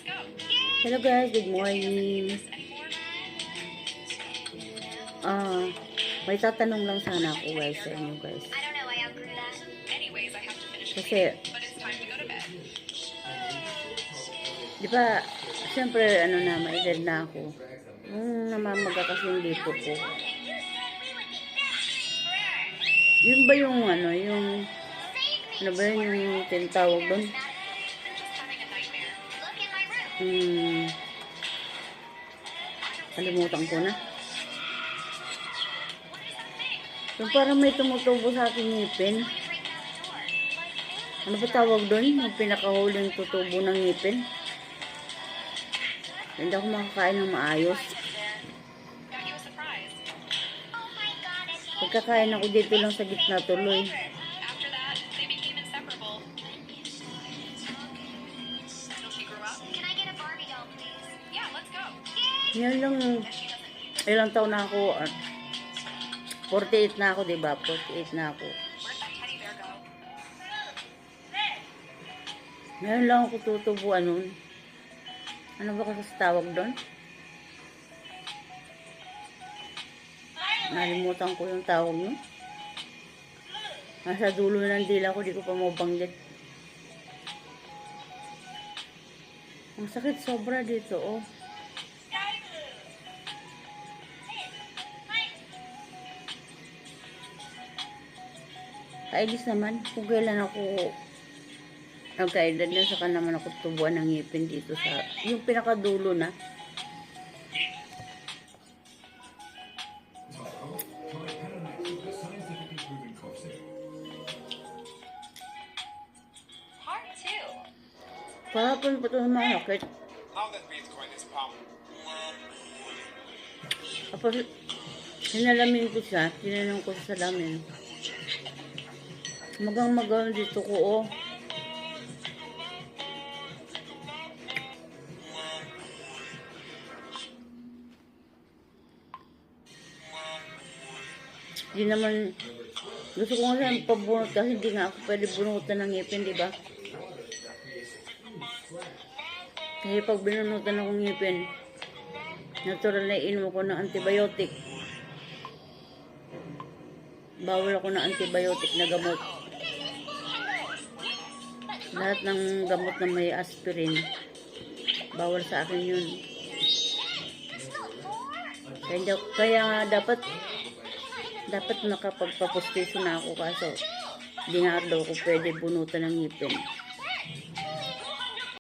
Hello guys, good morning. May tatanong lang sana ako guys sa inyo guys. Kasi, di ba, siyempre ano na, ma-edad na ako. Namamaga kasi yung lipo ko. Yun ba yung ano ba yun yung tinatawag doon? Kalimutan ko na. Yung parang may tumutubo sa aking ngipin. Ano ba tawag doon? Yung pinakahuling tutubo ng ngipin. Hindi ako makakain ng maayos. Pagkakain ako dito lang sa gitna tuloy. Yan lang, ilang taon na ako, 48 na ako, diba? 48 na ako. Ngayon lang ako tutubuan nun. Ano ba kasi tawag doon? Nalimutan ko yung tawag nun. Nasa dulo ng dila ko, di ko pa mabanggit. Ang sakit sobra dito, oh. Kaedis naman, kung kailan ako nagkaedad na, saka naman ako tubuan ng ngipin dito sa, yung pinakadulo na. Kahapon pa ito naman, tapos, sinalamin ko siya, tinanong ko sa salamin. Magang dito ko, oh. Di naman, gusto ko nga saan pabunot kasi hindi nga ako pwede bunutan ng ngipin, di ba? Kasi pag binunutan akong ngipin, natural na inom ko ng antibiotic. Bawal ako ng antibiotic na gamot. Lahat ng gamot na may aspirin, bawal sa akin yun. Kaya dapat nakapagpapustiso na ako, kaso di nga daw ako pwede bunutan ng ngipin.